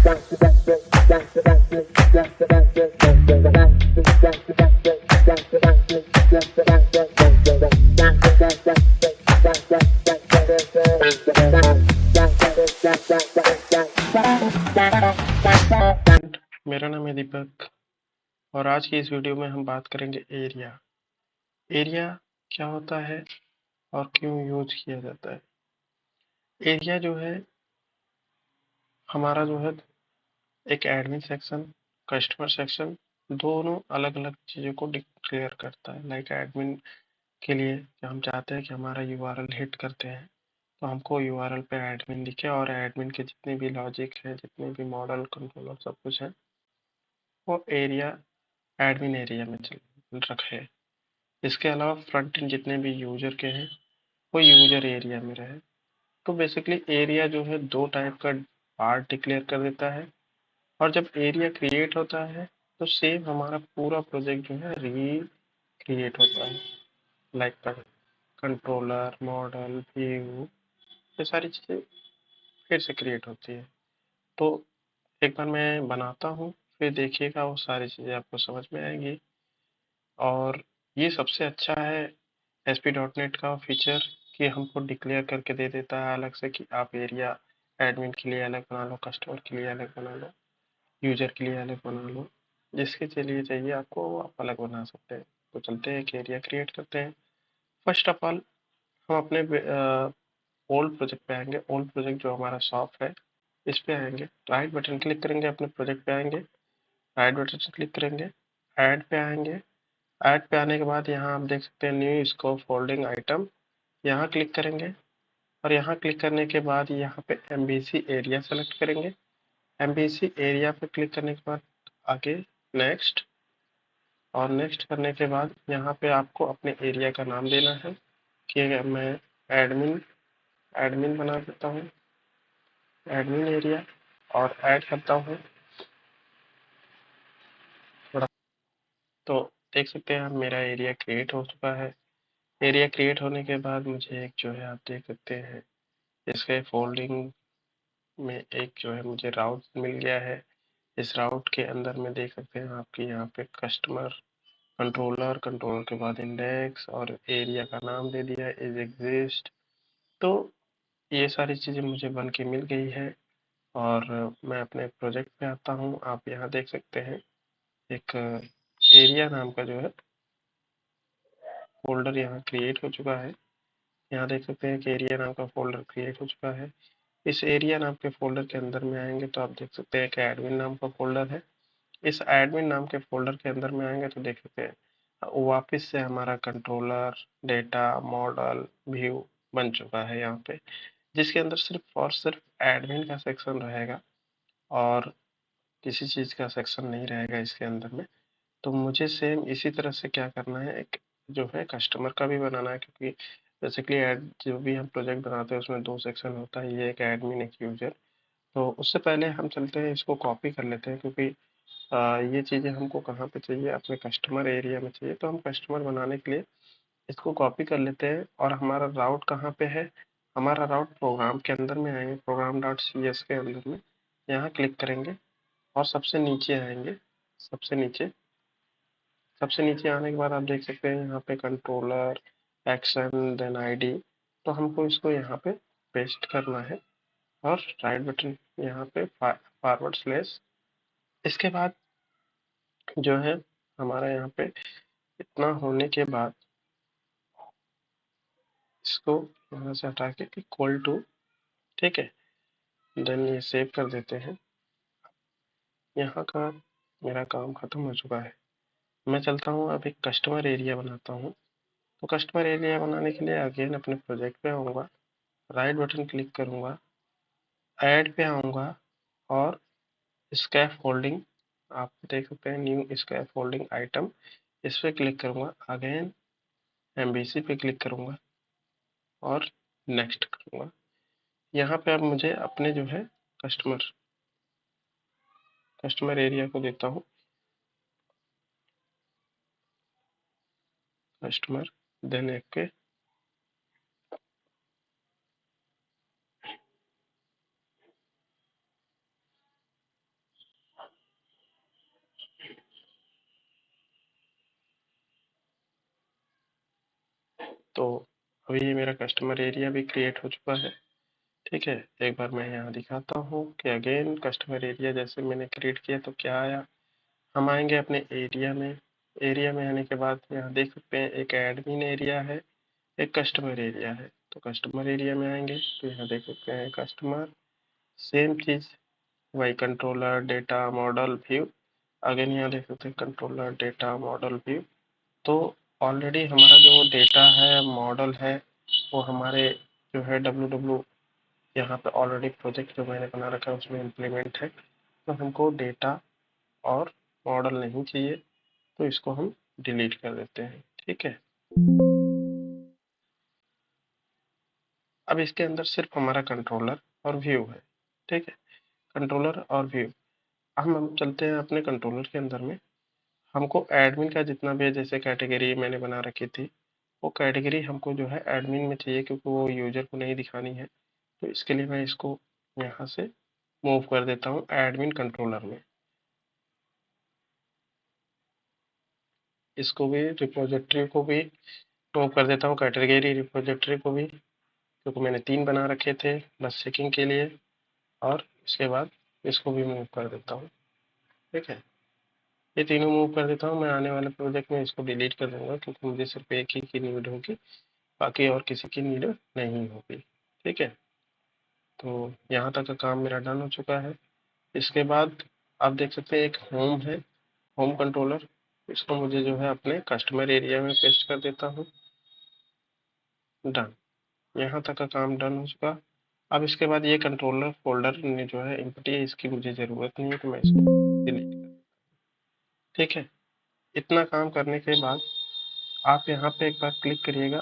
मेरा नाम है दीपक और आज की इस वीडियो में हम बात करेंगे एरिया। एरिया क्या होता है और क्यों यूज किया जाता है। एरिया जो है हमारा जो है एक एडमिन सेक्शन, कस्टमर सेक्शन, दोनों अलग अलग चीज़ों को डिक्लेयर करता है। लाइक एडमिन के लिए कि हम चाहते हैं कि हमारा यूआरएल हिट करते हैं तो हमको यूआरएल पे एडमिन दिखे और एडमिन के जितने भी लॉजिक है, जितने भी मॉडल कंट्रोलर सब कुछ है वो एरिया एडमिन एरिया में चल रखे। इसके अलावा फ्रंट एंड जितने भी यूजर के हैं वो यूजर एरिया में रहे। तो बेसिकली एरिया जो है दो टाइप का पार्ट डिक्लेयर कर देता है और जब एरिया क्रिएट होता है तो सेम हमारा पूरा प्रोजेक्ट जो है क्रिएट होता है। लाइक कंट्रोलर, मॉडल, व्यू, ये सारी चीज़ें फिर से क्रिएट होती है। तो एक बार मैं बनाता हूँ, फिर देखिएगा वो सारी चीज़ें आपको समझ में आएंगी। और ये सबसे अच्छा है एसपी डॉट नेट का फीचर कि हमको डिक्लेयर करके दे देता है अलग से कि आप एरिया एडमिन के लिए अलग बना लो, कस्टमर के लिए अलग बना लो, यूजर के लिए अलग बना लो, जिसके लिए चाहिए आपको वो आप अलग बना सकते हैं। तो चलते हैं एक एरिया क्रिएट करते हैं। फर्स्ट ऑफ ऑल हम अपने ओल्ड प्रोजेक्ट पे आएंगे। ओल्ड प्रोजेक्ट जो हमारा शॉप है इस पे आएंगे, राइट बटन क्लिक करेंगे, अपने प्रोजेक्ट पे आएंगे, राइट बटन क्लिक करेंगे, ऐड पे आएंगे। ऐड पे आने के बाद यहाँ आप देख सकते हैं न्यू स्कोप फोल्डिंग आइटम, यहाँ क्लिक करेंगे और यहाँ क्लिक करने के बाद यहाँ पे एमबीसी एरिया सेलेक्ट करेंगे। एमबीसी एरिया पे क्लिक करने के बाद आगे नेक्स्ट, और नेक्स्ट करने के बाद यहाँ पे आपको अपने एरिया का नाम देना है कि मैं एडमिन एडमिन बना देता हूँ, एडमिन एरिया, और ऐड करता हूँ थोड़ा। तो देख सकते हैं मेरा एरिया क्रिएट हो चुका है। एरिया क्रिएट होने के बाद मुझे एक जो है आप देख सकते हैं इसके फोल्डिंग में एक जो है मुझे राउट मिल गया है। इस राउट के अंदर में देख सकते हैं आपके यहाँ पे कस्टमर, कंट्रोलर, कंट्रोलर के बाद इंडेक्स और एरिया का नाम दे दिया इज एग्जिस्ट। तो ये सारी चीज़ें मुझे बन के मिल गई है और मैं अपने प्रोजेक्ट पे आता हूँ। आप यहाँ देख सकते हैं एक एरिया नाम का जो है फोल्डर यहाँ क्रिएट हो चुका है। यहाँ देख सकते हैं कि एरिया नाम का फोल्डर क्रिएट हो चुका है। इस एरिया नाम के फोल्डर के अंदर में आएंगे तो आप देख सकते हैं कि एडमिन नाम का फोल्डर है। इस एडमिन नाम के फोल्डर के अंदर में आएंगे तो देख सकते हैं वापस से हमारा कंट्रोलर, डेटा, मॉडल, व्यू बन चुका है यहाँ पे, जिसके अंदर सिर्फ और सिर्फ एडमिन का सेक्शन रहेगा और किसी चीज़ का सेक्शन नहीं रहेगा इसके अंदर में। तो मुझे सेम इसी तरह से क्या करना है, एक जो है कस्टमर का भी बनाना है, क्योंकि बेसिकली एड जो भी हम प्रोजेक्ट बनाते हैं उसमें दो सेक्शन होता है, ये एक एडमिन एक यूजर। तो उससे पहले हम चलते हैं इसको कॉपी कर लेते हैं, क्योंकि ये चीज़ें हमको कहाँ पे चाहिए, अपने कस्टमर एरिया में चाहिए। तो हम कस्टमर बनाने के लिए इसको कॉपी कर लेते हैं। और हमारा राउट कहाँ पे है, हमारा राउट प्रोग्राम के अंदर में आएंगे, प्रोग्राम डॉट सी एस के अंदर में यहाँ क्लिक करेंगे और सबसे नीचे आएंगे। सबसे नीचे सबसे नीचे आने के बाद आप देख सकते हैं यहाँ पे कंट्रोलर, एक्शन, देन आईडी। तो हमको इसको यहाँ पे पेस्ट करना है और राइट बटन यहाँ पे फॉरवर्ड स्लैश। इसके बाद जो है हमारा यहाँ पे इतना होने के बाद इसको यहाँ से हटा के इक्वल टू, ठीक है, देन ये सेव कर देते हैं। यहाँ का मेरा काम खत्म हो चुका है। मैं चलता हूँ अब एक कस्टमर एरिया बनाता हूँ। तो कस्टमर एरिया बनाने के लिए अगेन अपने प्रोजेक्ट पे आऊँगा, राइट बटन क्लिक करूँगा, ऐड पे आऊँगा और स्कैफ फोल्डिंग, आप देख सकते हैं न्यू स्कैफ फोल्डिंग आइटम, इस पे क्लिक करूँगा, अगेन एमबीसी पे क्लिक करूँगा और नेक्स्ट करूँगा। यहाँ पे अब मुझे अपने जो है कस्टमर कस्टमर एरिया को देता हूँ, कस्टमर, देन एक के तो अभी ये मेरा कस्टमर एरिया भी क्रिएट हो चुका है। ठीक है, एक बार मैं यहाँ दिखाता हूँ कि अगेन कस्टमर एरिया जैसे मैंने क्रिएट किया तो क्या आया। हम आएंगे अपने एरिया में। एरिया में आने के बाद यहाँ देख सकते हैं एक एडमिन एरिया है, एक कस्टमर एरिया है। तो कस्टमर एरिया में आएंगे तो यहाँ देख सकते हैं कस्टमर, सेम चीज़, वही controller, data, model, view. Again यहाँ देख सकते हैं कंट्रोलर, डेटा, मॉडल, व्यू। तो ऑलरेडी हमारा जो डेटा है, मॉडल है, वो हमारे जो है डब्ल्यू यहाँ पे ऑलरेडी प्रोजेक्ट जो मैंने बना रखा है उसमें इम्प्लीमेंट है। तो हमको डेटा और मॉडल नहीं चाहिए, तो इसको हम डिलीट कर देते हैं। ठीक है, अब इसके अंदर सिर्फ हमारा कंट्रोलर और व्यू है। ठीक है, कंट्रोलर और व्यू। हम चलते हैं अपने कंट्रोलर के अंदर में। हमको एडमिन का जितना भी है, जैसे कैटेगरी मैंने बना रखी थी, वो कैटेगरी हमको जो है एडमिन में चाहिए, क्योंकि वो यूजर को नहीं दिखानी है। तो इसके लिए मैं इसको यहाँ से मूव कर देता हूँ एडमिन कंट्रोलर में। इसको भी, रिपोजिटरी को भी मूव कर देता हूँ, कैटेगरी रिपोजिटरी को भी, क्योंकि मैंने 3 बना रखे थे बस चेकिंग के लिए। और इसके बाद इसको भी मूव कर देता हूँ। ठीक है, ये तीनों मूव कर देता हूँ। मैं आने वाले प्रोजेक्ट में इसको डिलीट कर दूंगा, क्योंकि मुझे सिर्फ एक ही की नीड होगी, बाकी और किसी की नीड नहीं होगी। ठीक है, तो यहाँ तक का काम मेरा डन हो चुका है। इसके बाद आप देख सकते हैं एक होम है, होम कंट्रोलर। इसको मुझे जो है अपने कस्टमर एरिया में पेस्ट कर देता हूँ। डन, यहाँ तक का काम डन हो चुका। अब इसके बाद ये कंट्रोलर फोल्डर में जो है एम्प्टी है, इसकी मुझे ज़रूरत नहीं है, तो मैं इसको डिलीट कर। ठीक है, इतना काम करने के बाद आप यहाँ पे एक बार क्लिक करिएगा।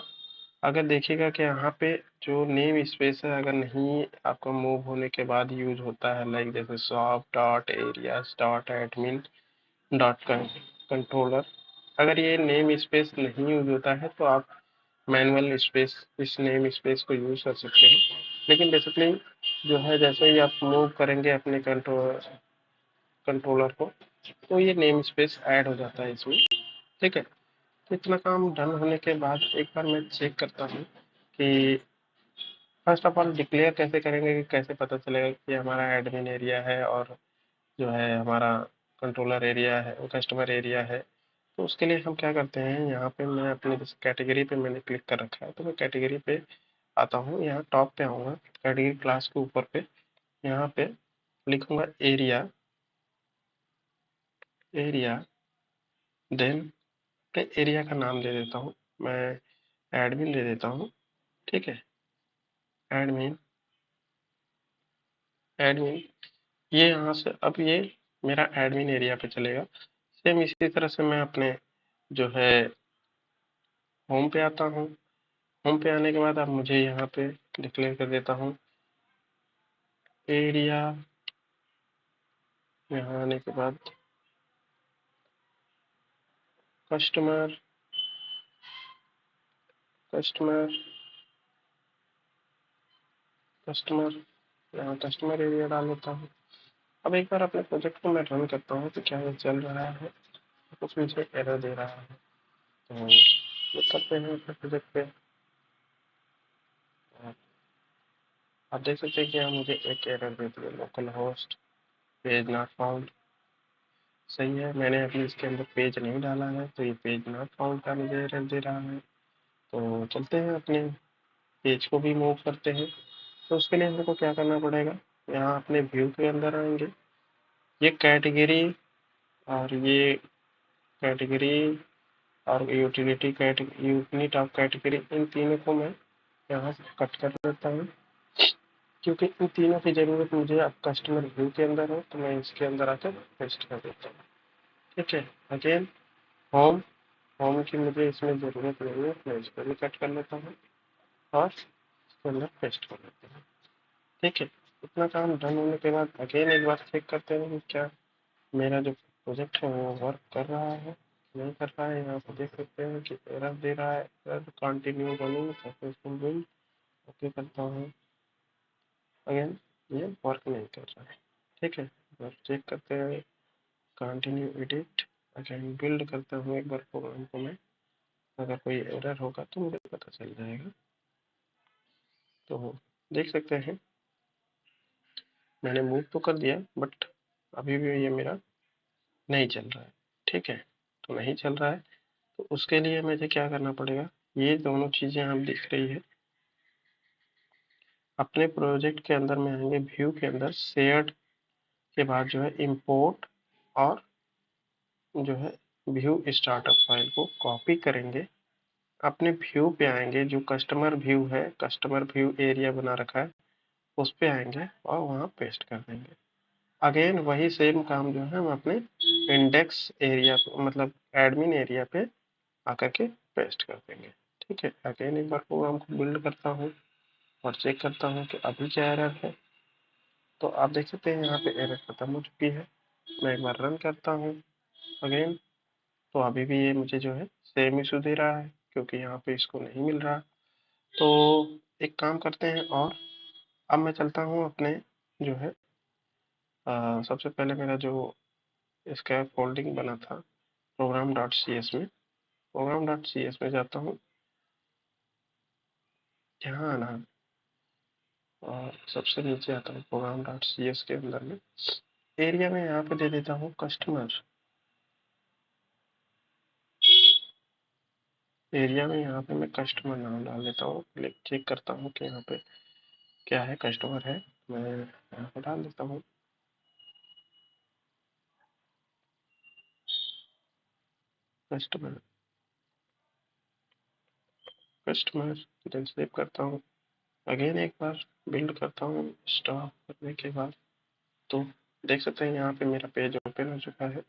अगर देखिएगा कि यहाँ पे जो नेम स्पेस है, अगर नहीं आपका मूव होने के बाद यूज होता है, लाइक जैसे shop dot areas dot admin dot controller, अगर ये नेम स्पेस नहीं यूज होता है तो आप मैनुअल स्पेस, इस नेम स्पेस को यूज कर सकते हैं। लेकिन बेसिकली जो है, जैसे ही आप मूव करेंगे अपने कंट्रोलर को, तो ये नेम स्पेस ऐड हो जाता है इसमें। ठीक है, तो इतना काम डन होने के बाद एक बार मैं चेक करता हूँ कि फर्स्ट ऑफ ऑल डिक्लेयर कैसे करेंगे, कि कैसे पता चलेगा कि हमारा एडमिन एरिया है और जो है हमारा कंट्रोलर एरिया है, वो कस्टमर एरिया है। तो उसके लिए हम क्या करते हैं, यहाँ पे मैं अपने जैसे कैटेगरी पे मैंने क्लिक कर रखा है, तो मैं कैटेगरी पे आता हूँ, यहाँ टॉप पे आऊँगा, कैटेगरी क्लास के ऊपर पे यहाँ पे लिखूंगा एरिया, एरिया, देन अपने एरिया का नाम दे देता हूँ मैं, एडमिन दे देता हूँ। ठीक है, एडमिन, एडमिन, ये यहाँ से अब ये मेरा एडमिन एरिया पे चलेगा। सेम इसी तरह से मैं अपने जो है होम पे आता हूँ। होम पे आने के बाद अब मुझे यहाँ पे डिक्लेयर कर देता हूँ एरिया। यहाँ आने के बाद कस्टमर, कस्टमर, कस्टमर, यहाँ कस्टमर एरिया डाल देता हूँ। अब एक बार अपने प्रोजेक्ट को मैं रन करता हूँ तो क्या ये चल रहा है, कुछ मुझे एरर दे रहा है। तो ये करते हैं अपने प्रोजेक्ट पे। आप देख सकते हैं कि यहाँ मुझे एक एरर दे दिया, local host page not found. सही है, मैंने अभी इसके अंदर पेज नहीं डाला है, तो ये पेज नॉट फाउंड का मुझे एरर दे रहा है। तो चलते हैं अपने पेज को भी मूव करते हैं। तो उसके लिए हमको क्या करना पड़ेगा, यहाँ अपने व्यू के अंदर आएंगे, ये कैटेगरी और ये कैटेगरी और utility category, unit of category, इन तीनों को मैं यहाँ से कट कर देता हूँ, क्योंकि इन तीनों की ज़रूरत मुझे अब कस्टमर व्यू के अंदर है, तो मैं इसके अंदर आकर पेस्ट कर देता हूँ। ठीक है, अगेन होम, होम की मुझे इसमें ज़रूरत नहीं है, मैं इसको भी कट कर लेता हूँ और इसके अंदर पेस्ट कर देता हूँ। ठीक है, इतना काम डन होने के बाद अगेन एक बार चेक करते हैं कि क्या मेरा जो प्रोजेक्ट है वो वर्क कर रहा है, नहीं कर रहा है। यहाँ पे देख सकते हैं कि एरर दे रहा है, error continue running successful build. Okay करता हूँ, अगेन ये वर्क नहीं कर रहा है। ठीक है, एक बार चेक करते हैं, कंटिन्यू एडिट, अगेन बिल्ड करता हूँ एक बार प्रोग्राम को मैं। अगर कोई एरर होगा तो मुझे पता चल जाएगा। तो देख सकते हैं मैंने मूव तो कर दिया, बट अभी भी ये मेरा नहीं चल रहा है। ठीक है, तो नहीं चल रहा है, तो उसके लिए मुझे क्या करना पड़ेगा, ये दोनों चीज़ें आप दिख रही है, अपने प्रोजेक्ट के अंदर में आएंगे, व्यू के अंदर शेयर्ड के बाद जो है इंपोर्ट, और जो है व्यू स्टार्टअप फाइल को कॉपी करेंगे, अपने व्यू पे आएंगे, जो कस्टमर व्यू है, कस्टमर व्यू एरिया बना रखा है, उस पे आएंगे और वहाँ पेस्ट कर देंगे। अगेन वही सेम काम जो है हम अपने इंडेक्स एरिया मतलब एडमिन एरिया पे आकर के पेस्ट कर देंगे। ठीक है, अगेन एक बार प्रोग्राम को बिल्ड करता हूँ और चेक करता हूँ कि अभी क्या एरर है। तो आप देख सकते हैं यहाँ पे एरर खत्म हो चुकी है। मैं एक बार रन करता हूँ अगेन, तो अभी भी ये मुझे जो है सेम इशू दे रहा है, क्योंकि यहाँ पे इसको नहीं मिल रहा। तो एक काम करते हैं, और अब मैं चलता हूँ अपने जो है सबसे पहले मेरा जो इसका फोल्डिंग बना था प्रोग्राम डॉट सी एस में, प्रोग्राम डॉट सी एस में जाता हूँ, यहाँ आना, और सबसे नीचे आता हूँ प्रोग्राम डॉट सी एस के अंदर में एरिया में यहाँ पे दे देता हूँ कस्टमर। एरिया में यहाँ पे मैं कस्टमर नाम डाल देता हूँ, चेक करता हूँ कि यहाँ पे क्या है, कस्टमर है, मैं यहाँ पे डाल देता हूँ कस्टमर, कस्टमर, देन सेव करता हूँ। अगेन एक बार बिल्ड करता हूँ, स्टॉप करने के बाद तो देख सकते हैं यहाँ पे मेरा पेज ओपन हो चुका है।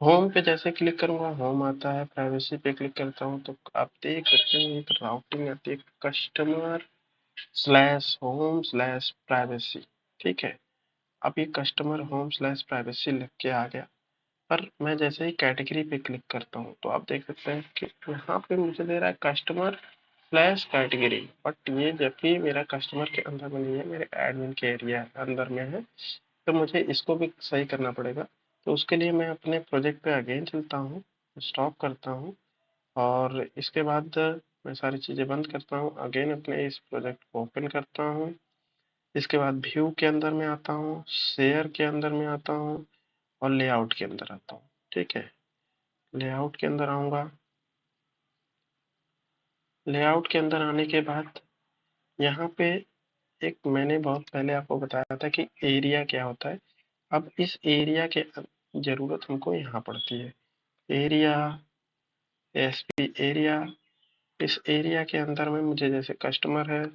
होम पे जैसे क्लिक करूंगा होम आता है, प्राइवेसी पे क्लिक करता हूँ तो आप देख सकते हैं एक राउटिंग आती है, customer slash home slash privacy. ठीक है, अब ये कस्टमर होम स्लैश प्राइवेसी लिख के आ गया, पर मैं जैसे ही कैटेगरी पे क्लिक करता हूँ तो आप देख सकते हैं कि यहाँ पे मुझे दे रहा है कस्टमर स्लैश कैटेगरी, बट ये जब भी मेरा कस्टमर के अंदर में नहीं है, मेरे एडमिन के एरिया अंदर में है, तो मुझे इसको भी सही करना पड़ेगा। तो उसके लिए मैं अपने प्रोजेक्ट पे अगेन चलता हूँ, स्टॉप करता हूँ, और इसके बाद मैं सारी चीज़ें बंद करता हूँ, अगेन अपने इस प्रोजेक्ट को ओपन करता हूँ। इसके बाद व्यू के अंदर में आता हूँ, शेयर के अंदर में आता हूँ, और लेआउट के अंदर आता हूँ। ठीक है, लेआउट के अंदर आऊँगा, लेआउट के अंदर आने के बाद यहाँ पे एक मैंने बहुत पहले आपको बताया था कि एरिया क्या होता है। अब इस एरिया के ज़रूरत हमको यहाँ पड़ती है, एरिया, एसपी एरिया। इस एरिया के अंदर में मुझे जैसे कस्टमर है,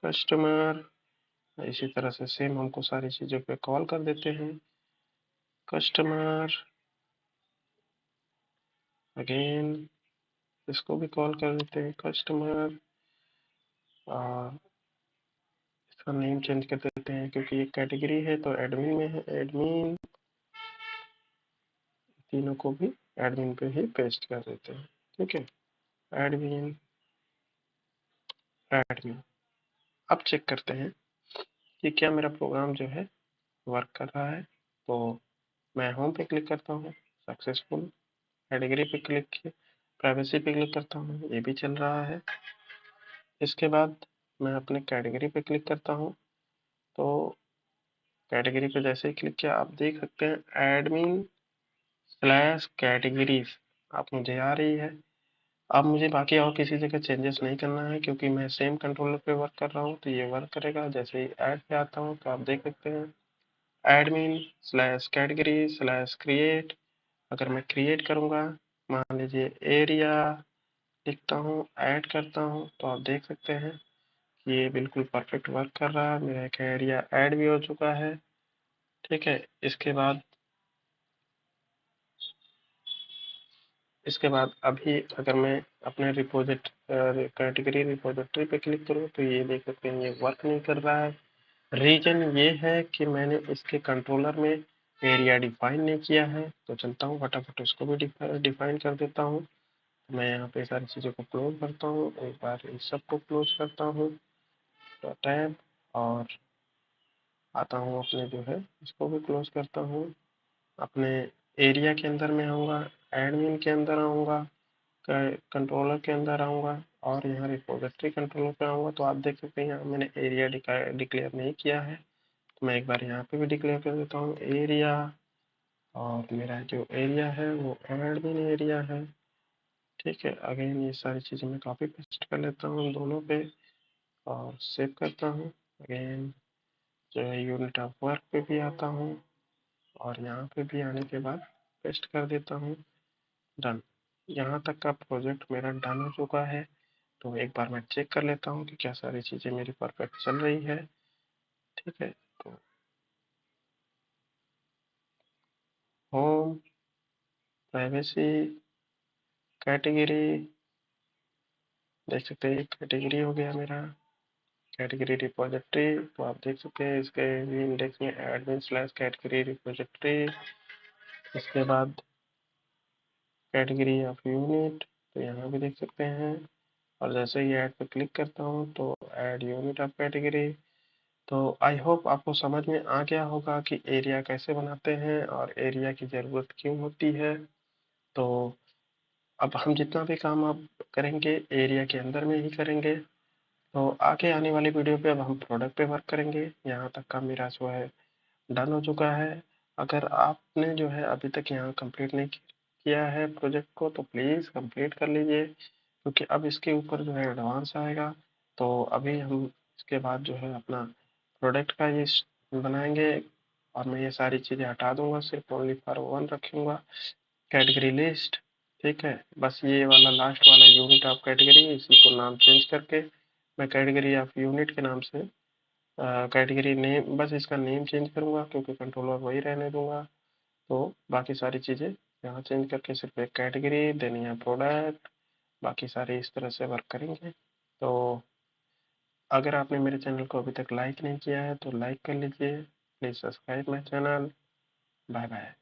कस्टमर, इसी तरह से सेम हमको सारी चीज़ों पे कॉल कर देते हैं, कस्टमर, अगेन इसको भी कॉल कर देते हैं कस्टमर, इसका नेम चेंज कर देते हैं क्योंकि ये कैटेगरी है तो एडमिन में है, एडमिन, तीनों को भी एडमिन पे ही पेस्ट कर देते हैं। ठीक है, एडमिन, एडमिन। अब चेक करते हैं कि क्या मेरा प्रोग्राम जो है वर्क कर रहा है। तो मैं होम पे क्लिक करता हूँ, सक्सेसफुल, कैटेगरी पे क्लिक किया, प्राइवेसी पे क्लिक करता हूँ, ये भी चल रहा है। इसके बाद मैं अपने कैटेगरी पे क्लिक करता हूँ, तो कैटेगरी पे जैसे ही क्लिक किया आप देख सकते हैं एडमिन स्लैश कैटेगरीज आप मुझे आ रही है। अब मुझे बाकी और किसी जगह चेंजेस नहीं करना है क्योंकि मैं सेम कंट्रोलर पे वर्क कर रहा हूँ, तो ये वर्क करेगा। जैसे ही ऐड पे आता हूँ तो आप देख सकते हैं admin slash category slash create, अगर मैं क्रिएट करूँगा, मान लीजिए एरिया लिखता हूँ, ऐड करता हूँ, तो आप देख सकते हैं कि ये बिल्कुल परफेक्ट वर्क कर रहा है, मेरा एक एरिया ऐड भी हो चुका है। ठीक है, इसके बाद अभी अगर मैं अपने रिपोजिट कैटेगरी रिपोजिटरी पे क्लिक करूँ तो ये देख सकते हैं ये वर्क नहीं कर रहा है। रीजन ये है कि मैंने इसके कंट्रोलर में एरिया डिफाइन नहीं किया है। तो चलता हूँ फटाफट इसको भी डिफाइन कर देता हूँ। मैं यहाँ पे सारी चीज़ों को क्लोज करता हूँ, एक बार इस सब को क्लोज करता हूँ, टैब, और आता हूँ अपने जो है इसको भी क्लोज करता हूँ। अपने एरिया के अंदर में आऊँगा, एडमिन के अंदर आऊँगा, कंट्रोलर के अंदर आऊँगा और यहाँ रिपोजिटरी कंट्रोलर पे आऊँगा, तो आप देख सकते हैं यहाँ मैंने एरिया डिक्लेयर नहीं किया है। तो मैं एक बार यहाँ पे भी डिक्लेयर कर देता हूँ एरिया, और मेरा जो एरिया है वो एडमिन एरिया है। ठीक है, अगेन ये सारी चीज़ें मैं कॉपी पेस्ट कर लेता हूँ दोनों पे और सेव करता हूँ। अगेन जो है यूनिट ऑफ वर्क पे भी आता हूँ और यहाँ पे भी आने के बाद पेस्ट कर देता हूँ, डन। यहाँ तक का प्रोजेक्ट मेरा डन हो चुका है। तो एक बार मैं चेक कर लेता हूँ कि क्या सारी चीज़ें मेरी परफेक्ट चल रही है। ठीक है, तो होम, प्राइवेसी, कैटेगरी, देख सकते हैं कैटेगरी हो गया मेरा, कैटेगरी रिपोजिटरी। तो आप देख सकते हैं इसके इंडेक्स में एडमिन स्लैश कैटेगरी रिपोजिटरी, इसके बाद कैटेगरी ऑफ यूनिट, तो यहाँ भी देख सकते हैं। और जैसे ही ऐड पे क्लिक करता हूँ तो ऐड यूनिट ऑफ कैटेगरी। तो आई होप आपको समझ में आ गया होगा कि एरिया कैसे बनाते हैं और एरिया की ज़रूरत क्यों होती है। तो अब हम जितना भी काम अब करेंगे एरिया के अंदर में ही करेंगे। तो आगे आने वाली वीडियो पे अब हम प्रोडक्ट पे वर्क करेंगे। यहाँ तक का मेरा जो है डन हो चुका है। अगर आपने जो है अभी तक यहाँ कंप्लीट नहीं किया है प्रोजेक्ट को तो प्लीज़ कंप्लीट कर लीजिए, क्योंकि अब इसके ऊपर जो है एडवांस आएगा। तो अभी हम इसके बाद जो है अपना प्रोडक्ट का ये बनाएंगे और मैं ये सारी चीज़ें हटा दूंगा, सिर्फ ओनली फॉर वन रखूंगा, कैटेगरी लिस्ट। ठीक है, बस ये वाला लास्ट वाला यूनिट ऑफ कैटेगरी, इसी को नाम चेंज करके मैं कैटेगरी ऑफ यूनिट के नाम से कैटेगरी नेम, बस इसका नेम चेंज करूँगा क्योंकि कंट्रोलर वही रहने दूंगा। तो बाकी सारी चीज़ें यहाँ चेंज करके सिर्फ एक कैटेगरी देनी है प्रोडक्ट, बाकी सारे इस तरह से वर्क करेंगे। तो अगर आपने मेरे चैनल को अभी तक लाइक नहीं किया है तो लाइक कर लीजिए, please subscribe my channel. Bye bye.